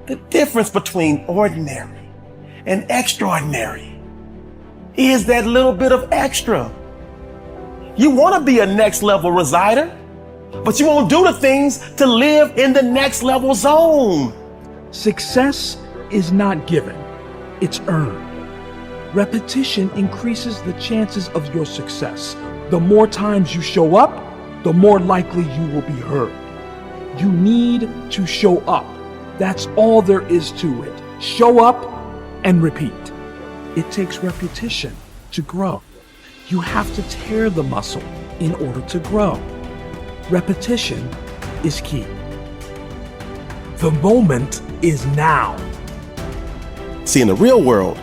The difference between ordinary and extraordinary is that little bit of extra. You want to be a next level resider, but you won't do the things to live in the next level zone. Success is not given, it's earned. Repetition increases the chances of your success. The more times you show up, the more likely you will be heard. You need to show up. That's all there is to it. Show up and repeat. It takes repetition to grow. You have to tear the muscle in order to grow. Repetition is key. The moment is now. See, in the real world,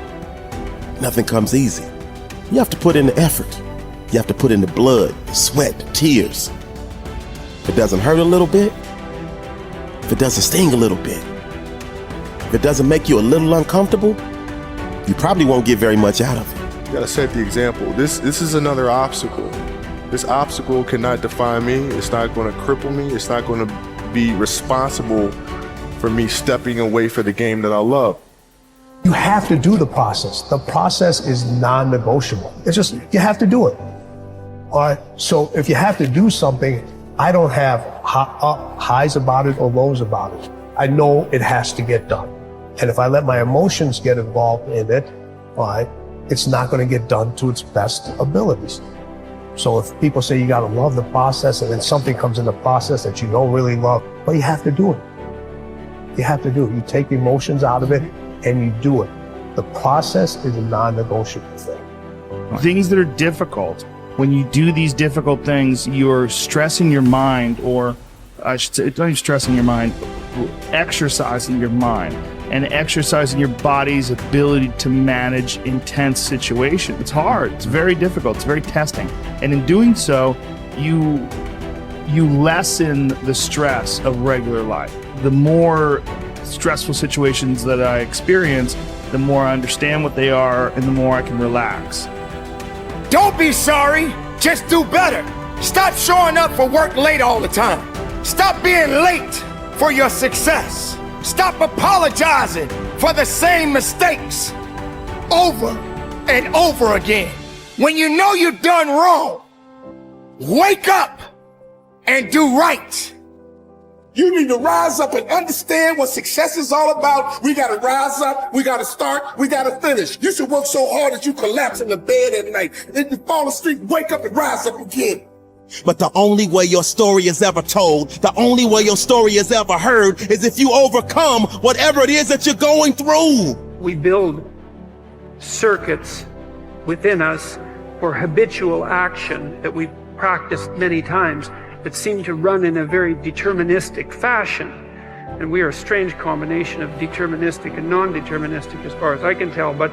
nothing comes easy. You have to put in the effort. You have to put in the blood, the sweat, the tears. If it doesn't hurt a little bit, if it doesn't sting a little bit, if it doesn't make you a little uncomfortable, you probably won't get very much out of it. You gotta set the example. This is another obstacle. This obstacle cannot define me. It's not gonna cripple me. It's not gonna be responsible for me stepping away for the game that I love. You have to do the process. The process is non-negotiable. It's just, you have to do it. All right, so if you have to do something, I don't have highs about it or lows about it. I know it has to get done. And if I let my emotions get involved in it, all right, it's not going to get done to its best abilities. So if people say you got to love the process and then something comes in the process that you don't really love, well, you have to do it. You have to do it. You take the emotions out of it and you do it. The process is a non-negotiable thing. Things that are difficult, when you do these difficult things, you're stressing your mind, or I should say, not even stressing your mind, exercising your mind and exercising your body's ability to manage intense situations. It's hard, it's very difficult, it's very testing. And in doing so, you lessen the stress of regular life. The more stressful situations that I experience, the more I understand what they are and the more I can relax. Don't be sorry, just do better. Stop showing up for work late all the time. Stop being late for your success. Stop apologizing for the same mistakes over and over again. When you know you've done wrong, wake up and do right. You need to rise up and understand what success is all about. We got to rise up. We got to start. We got to finish. You should work so hard that you collapse in the bed at night. Then you fall asleep, wake up and rise up again. But the only way your story is ever told, the only way your story is ever heard, is if you overcome whatever it is that you're going through. We build circuits within us for habitual action that we've practiced many times that seem to run in a very deterministic fashion. And we are a strange combination of deterministic and non-deterministic as far as I can tell. But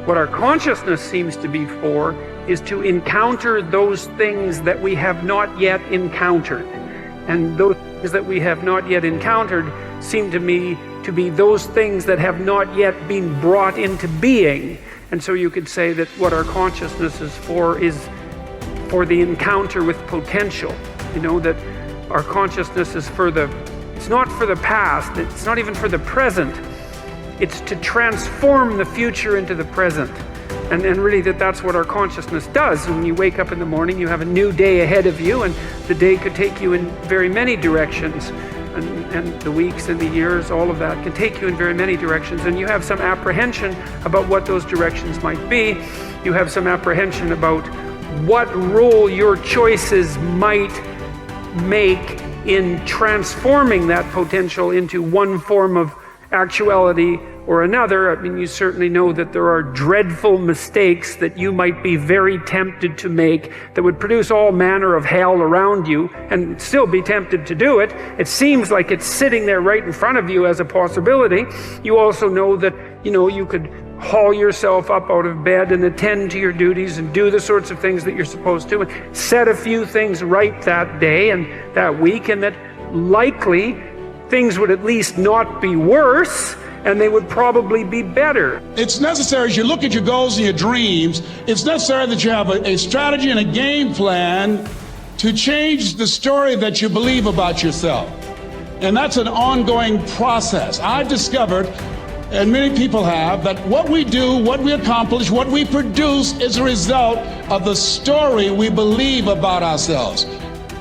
what our consciousness seems to be for is to encounter those things that we have not yet encountered. And those things that we have not yet encountered seem to me to be those things that have not yet been brought into being. And so you could say that what our consciousness is for the encounter with potential. You know, that our consciousness is it's not for the past, it's not even for the present. It's to transform the future into the present. And really that's what our consciousness does. When you wake up in the morning, you have a new day ahead of you, and the day could take you in very many directions. And the weeks and the years, all of that can take you in very many directions. And you have some apprehension about what those directions might be. You have some apprehension about what role your choices might make in transforming that potential into one form of actuality or another. I mean, you certainly know that there are dreadful mistakes that you might be very tempted to make that would produce all manner of hell around you and still be tempted to do it. It seems like it's sitting there right in front of you as a possibility. You also know that, you could haul yourself up out of bed and attend to your duties and do the sorts of things that you're supposed to, and set a few things right that day and that week, and that likely things would at least not be worse, and they would probably be better. It's necessary, as you look at your goals and your dreams, it's necessary that you have a strategy and a game plan to change the story that you believe about yourself. And that's an ongoing process. I've discovered, and many people have, that what we do, what we accomplish, what we produce is a result of the story we believe about ourselves.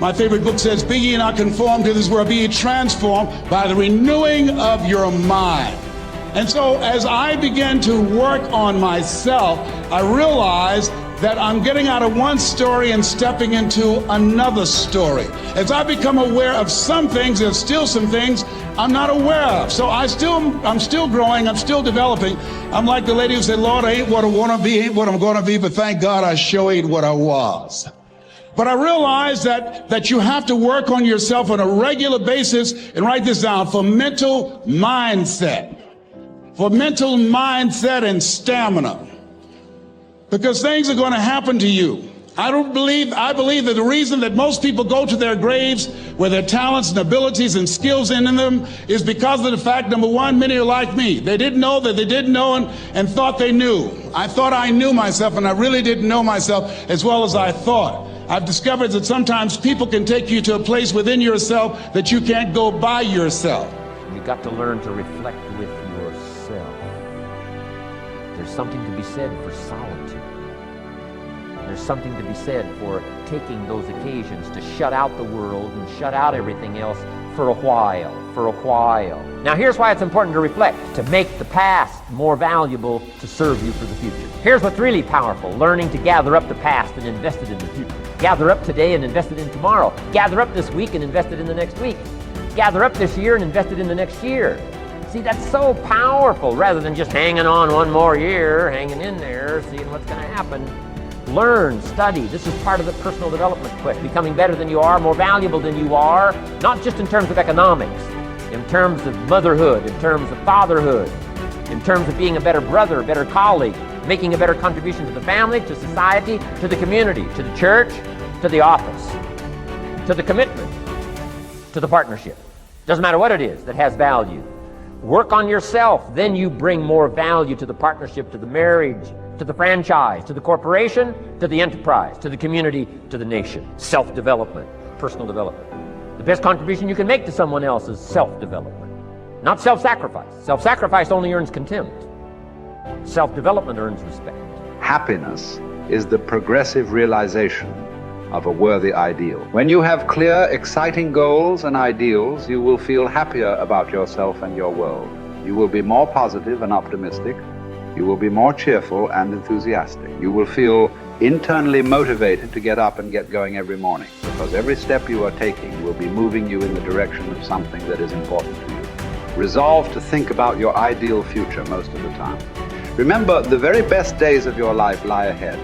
My favorite book says, "Be ye not conformed to this world, be ye transformed by the renewing of your mind." And so as I began to work on myself, I realized that I'm getting out of one story and stepping into another story. As I become aware of some things, there's still some things I'm not aware of. So I'm still growing, I'm still developing. I'm like the lady who said, "Lord, I ain't what I want to be, ain't what I'm going to be, but thank God I sure ain't what I was." But I realize that you have to work on yourself on a regular basis, and write this down, for mental mindset. For mental mindset and stamina. Because things are going to happen to you. I believe that the reason that most people go to their graves with their talents and abilities and skills in them is because of the fact, number one, many are like me. They didn't know that they didn't know and thought they knew. I thought I knew myself, and I really didn't know myself as well as I thought. I've discovered that sometimes people can take you to a place within yourself that you can't go by yourself. You've got to learn to reflect with yourself. There's something to be said for solitude. There's something to be said for taking those occasions to shut out the world and shut out everything else for a while. Now here's why it's important to reflect, to make the past more valuable to serve you for the future. Here's what's really powerful, learning to gather up the past and invest it in the future. Gather up today and invest it in tomorrow. Gather up this week and invest it in the next week. Gather up this year and invest it in the next year. See, that's so powerful, rather than just hanging on one more year, hanging in there, seeing what's going to happen. Learn, study. This is part of the personal development quest, becoming better than you are, more valuable than you are, not just in terms of economics, in terms of motherhood, in terms of fatherhood, in terms of being a better brother, a better colleague, making a better contribution to the family, to society, to the community, to the church, to the office, to the commitment, to the partnership. Doesn't matter what it is that has value. Work on yourself, then you bring more value to the partnership, to the marriage, to the franchise, to the corporation, to the enterprise, to the community, to the nation. Self-development, personal development. The best contribution you can make to someone else is self-development, not self-sacrifice. Self-sacrifice only earns contempt. Self-development earns respect. Happiness is the progressive realization of a worthy ideal. When you have clear, exciting goals and ideals, you will feel happier about yourself and your world. You will be more positive and optimistic. You will be more cheerful and enthusiastic. You will feel internally motivated to get up and get going every morning, because every step you are taking will be moving you in the direction of something that is important to you. Resolve to think about your ideal future most of the time. Remember, the very best days of your life lie ahead.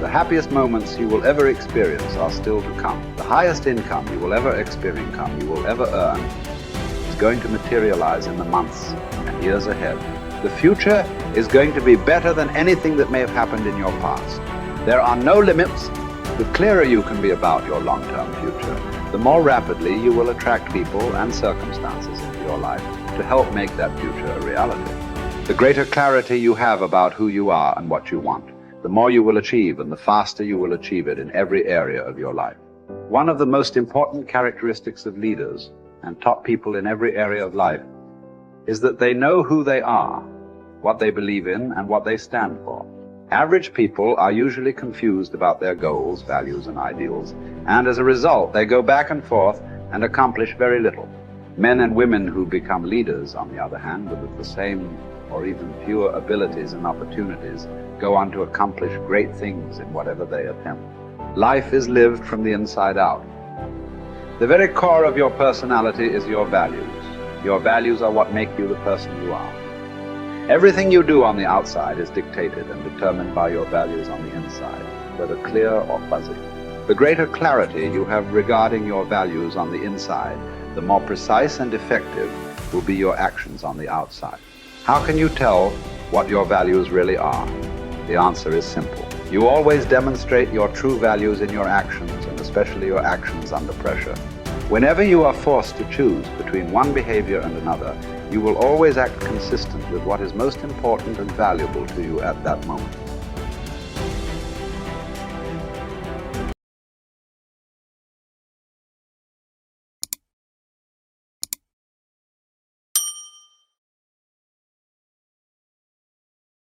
The happiest moments you will ever experience are still to come. The highest income you will ever you will ever earn, is going to materialize in the months and years ahead. The future is going to be better than anything that may have happened in your past. There are no limits. The clearer you can be about your long-term future, the more rapidly you will attract people and circumstances into your life to help make that future a reality. The greater clarity you have about who you are and what you want, the more you will achieve, and the faster you will achieve it in every area of your life. One of the most important characteristics of leaders and top people in every area of life is that they know who they are, what they believe in, and what they stand for. Average people are usually confused about their goals, values, and ideals, and as a result, they go back and forth and accomplish very little. Men and women who become leaders, on the other hand, with the same or even fewer abilities and opportunities, go on to accomplish great things in whatever they attempt. Life is lived from the inside out. The very core of your personality is your values. Your values are what make you the person you are. Everything you do on the outside is dictated and determined by your values on the inside, whether clear or fuzzy. The greater clarity you have regarding your values on the inside, the more precise and effective will be your actions on the outside. How can you tell what your values really are? The answer is simple. You always demonstrate your true values in your actions, and especially your actions under pressure. Whenever you are forced to choose between one behavior and another, you will always act consistent with what is most important and valuable to you at that moment.